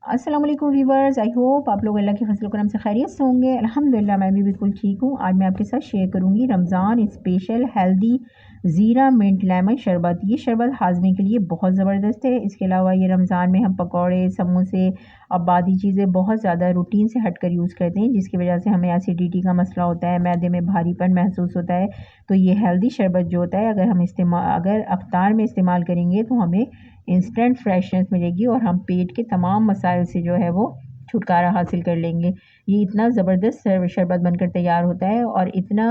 अस्सलाम वालेकुम viewers, I hope आप लोग अल्लाह के फजल करम से खैरियत से होंगे। अल्हम्दुलिल्लाह मैं भी बिल्कुल ठीक हूँ। आज मैं आपके साथ शेयर करूँगी रमज़ान स्पेशल हेल्दी ज़ीरा मिंट लेमन शरबत। ये शरबत हाज़मे के लिए बहुत ज़बरदस्त है। इसके अलावा ये रमज़ान में हम पकौड़े, समोसे और बाकी चीज़ें बहुत ज़्यादा रूटीन से हटकर यूज़ करते हैं, जिसकी वजह से हमें एसिडिटी का मसला होता है, मैदे में भारीपन महसूस होता है। तो ये हेल्दी शरबत जो होता है, अगर अफ्तार में इस्तेमाल करेंगे तो हमें इंस्टेंट फ्रेशनेस मिलेगी और हम पेट के तमाम मसाइल से जो है वो छुटकारा हासिल कर लेंगे। ये इतना ज़बरदस्त शरबत बनकर तैयार होता है और इतना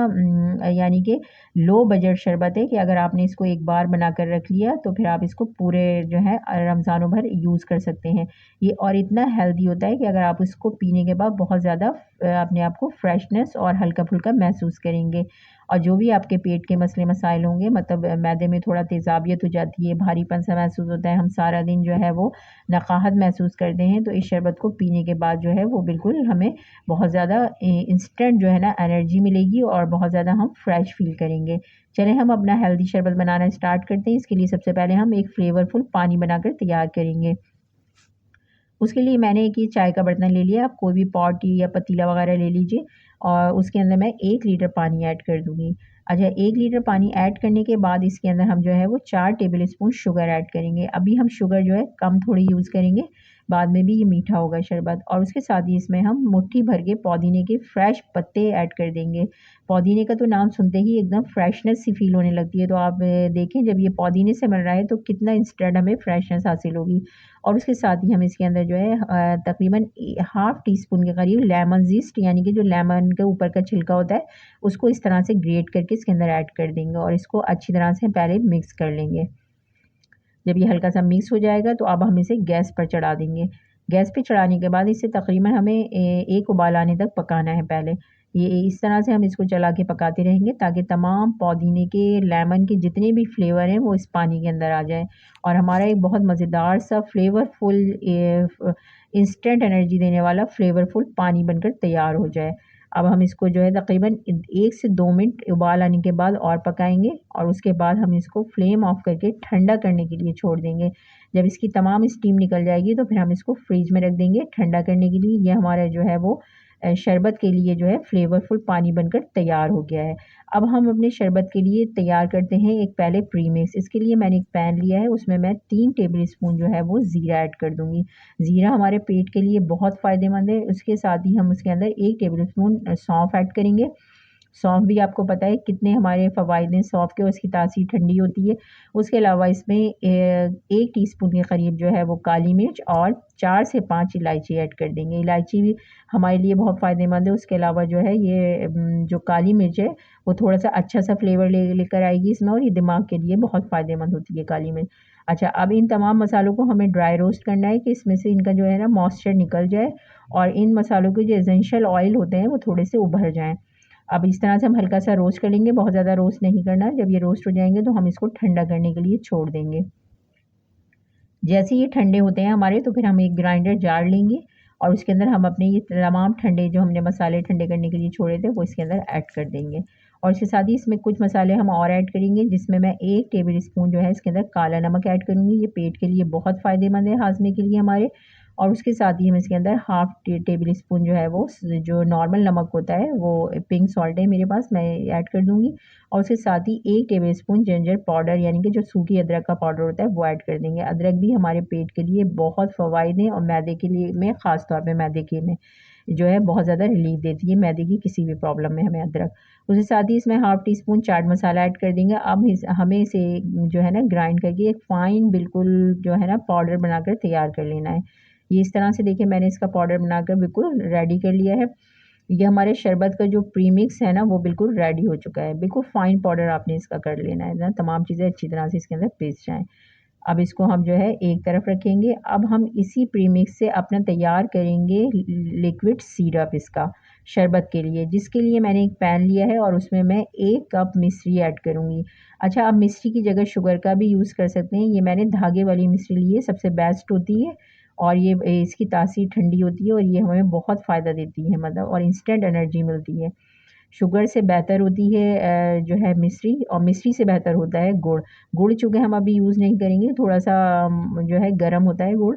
यानी कि लो बजट शरबत है कि अगर आपने इसको एक बार बनाकर रख लिया तो फिर आप इसको पूरे जो है रमज़ानों भर यूज़ कर सकते हैं। ये और इतना हेल्दी होता है कि अगर आप इसको पीने के बाद बहुत ज़्यादा अपने आप को फ्रेशनेस और हल्का-फुल्का महसूस करेंगे। और जो भी आपके पेट के मसले मसाइल होंगे, मतलब मैदे में थोड़ा तेज़ाबियत हो जाती है, भारीपन सा महसूस होता है, हम सारा दिन जो है वो नक़ाहत महसूस करते हैं, तो इस शरबत को पीने के बाद जो है वो बिल्कुल हमें बहुत ज़्यादा इंस्टेंट जो है ना एनर्जी मिलेगी और बहुत ज़्यादा हम फ्रेश फ़ील करेंगे। चलें हम अपना हेल्दी शरबत बनाना स्टार्ट करते हैं। इसके लिए सबसे पहले हम एक फ्लेवरफुल पानी बनाकर तैयार करेंगे। उसके लिए मैंने एक ये चाय का बर्तन ले लिया, आप कोई भी पॉट या पतीला वगैरह ले लीजिए और उसके अंदर मैं 1 लीटर पानी ऐड कर दूँगी। अच्छा, 1 लीटर पानी ऐड करने के बाद इसके अंदर हम जो है वो 4 टेबल स्पून शुगर ऐड करेंगे। अभी हम शुगर जो है कम थोड़ी यूज़ करेंगे, बाद में भी ये मीठा होगा शरबत। और उसके साथ ही इसमें हम मुट्ठी भर के पुदीने के फ्रेश पत्ते ऐड कर देंगे। पुदीने का तो नाम सुनते ही एकदम फ्रेशनेस सी फ़ील होने लगती है, तो आप देखें जब ये पुदीने से बन रहा है तो कितना इंस्टेंट हमें फ्रेशनेस हासिल होगी। और उसके साथ ही हम इसके अंदर जो है तकरीबन हाफ़ टी स्पून के करीब लेमन ज़ीस्ट, यानी कि जो लेमन के ऊपर का छिलका होता है, उसको इस तरह से ग्रेट करके इसके अंदर ऐड कर देंगे और इसको अच्छी तरह से पहले मिक्स कर लेंगे। जब ये हल्का सा मिक्स हो जाएगा तो अब हम इसे गैस पर चढ़ा देंगे। गैस पे चढ़ाने के बाद इसे तकरीबन हमें एक उबाल आने तक पकाना है पहले। ये इस तरह से हम इसको चला के पकाते रहेंगे ताकि तमाम पुदीने के, लेमन के जितने भी फ्लेवर हैं वो इस पानी के अंदर आ जाएँ और हमारा एक बहुत मज़ेदार सा फ्लेवरफुल इंस्टेंट एनर्जी देने वाला फ्लेवरफुल पानी बनकर तैयार हो जाए। अब हम इसको जो है तकरीबन 1 से 2 मिनट उबाल आने के बाद और पकाएँगे और उसके बाद हम इसको फ्लेम ऑफ करके ठंडा करने के लिए छोड़ देंगे। जब इसकी तमाम स्टीम निकल जाएगी तो फिर हम इसको फ्रिज में रख देंगे ठंडा करने के लिए। ये हमारा जो है वो शरबत के लिए जो है फ्लेवरफुल पानी बनकर तैयार हो गया है। अब हम अपने शरबत के लिए तैयार करते हैं एक पहले प्रीमिक्स। इसके लिए मैंने एक पैन लिया है, उसमें मैं 3 टेबल स्पून जो है वो ज़ीरा ऐड कर दूँगी। ज़ीरा हमारे पेट के लिए बहुत फ़ायदेमंद है। उसके साथ ही हम उसके अंदर 1 टेबल स्पून सौंफ ऐड करेंगे। सौंफ भी आपको पता है कितने हमारे फ़वाइद हैं सौंफ के, उसकी तासीर ठंडी होती है। उसके अलावा इसमें 1 टीस्पून के करीब जो है वो काली मिर्च और 4 से 5 इलायची ऐड कर देंगे। इलायची भी हमारे लिए बहुत फ़ायदेमंद है। उसके अलावा जो है ये जो काली मिर्च है वो थोड़ा-सा अच्छा-सा फ्लेवर लेकर आएगी इसमें और ये दिमाग के लिए बहुत फ़ायदेमंद होती है काली मिर्च। अच्छा, अब इन तमाम मसालों को हमें ड्राई रोस्ट करना है कि इसमें से इनका जो है ना मॉइस्चर निकल जाए और इन मसालों के जो एसेंशियल ऑयल होते हैं वो थोड़े से उभर जाएँ। अब इस तरह से हम हल्का-सा रोस्ट कर लेंगे, बहुत ज़्यादा रोस्ट नहीं करना। जब ये रोस्ट हो जाएँगे तो हम इसको ठंडा करने के लिए छोड़ देंगे। जैसे ये ठंडे होते हैं हमारे तो फिर हम एक ग्राइंडर जार लेंगे और उसके अंदर हम अपने ये तमाम ठंडे जो हमने मसाले ठंडे करने के लिए छोड़े थे वो इसके अंदर ऐड कर देंगे। और इसके साथ ही इसमें कुछ मसाले हम और ऐड करेंगे, जिसमें मैं 1 टेबल स्पून जो है इसके अंदर काला नमक ऐड करूँगी। ये पेट के लिए बहुत फ़ायदेमंद है हाज़मे के लिए हमारे। और उसके साथ ही हम इसके अंदर हाफ़ टेबल स्पून जो है वो जो नॉर्मल नमक होता है वो पिंक सॉल्ट है मेरे पास, मैं ऐड कर दूँगी। और उसके साथ ही 1 टेबल स्पून जिंजर पाउडर, यानी कि जो सूखी अदरक का पाउडर होता है वो ऐड कर देंगे। अदरक भी हमारे पेट के लिए बहुत फ़वाइद हैं और मैदे के लिए में ख़ास तौर पे मैदे के में जो है बहुत ज़्यादा रिलीफ़ देती है मैदे की किसी भी प्रॉब्लम में हमें अदरक। उसके साथ ही इसमें half tea spoon chaat masala add कर देंगे। अब हमें इसे जो है ना ग्राइंड करके एक फ़ाइन बिल्कुल जो है ना पाउडर बनाकर तैयार कर लेना है। ये इस तरह से देखिए मैंने इसका पाउडर बनाकर बिल्कुल रेडी कर लिया है। ये हमारे शरबत का जो प्रीमिक्स है ना वो बिल्कुल रेडी हो चुका है। बिल्कुल फ़ाइन पाउडर आपने इसका कर लेना है ना, तमाम चीज़ें अच्छी तरह से इसके अंदर पिस जाएँ। अब इसको हम जो है एक तरफ रखेंगे। अब हम इसी प्रीमिक्स से अपना तैयार करेंगे लिक्विड सिरप इसका शरबत के लिए, जिसके लिए मैंने एक पैन लिया है और उसमें मैं 1 कप मिश्री ऐड करूँगी। अच्छा, आप मिश्री की जगह शुगर का भी यूज़ कर सकते हैं। ये मैंने धागे वाली मिश्री ली है, सबसे बेस्ट होती है और ये इसकी तासीर ठंडी होती है और ये हमें बहुत फ़ायदा देती है, मतलब और इंस्टेंट एनर्जी मिलती है। शुगर से बेहतर होती है जो है मिश्री, और मिश्री से बेहतर होता है गुड़। गुड़ चूँकि हम अभी यूज़ नहीं करेंगे, थोड़ा-सा जो है गरम होता है गुड़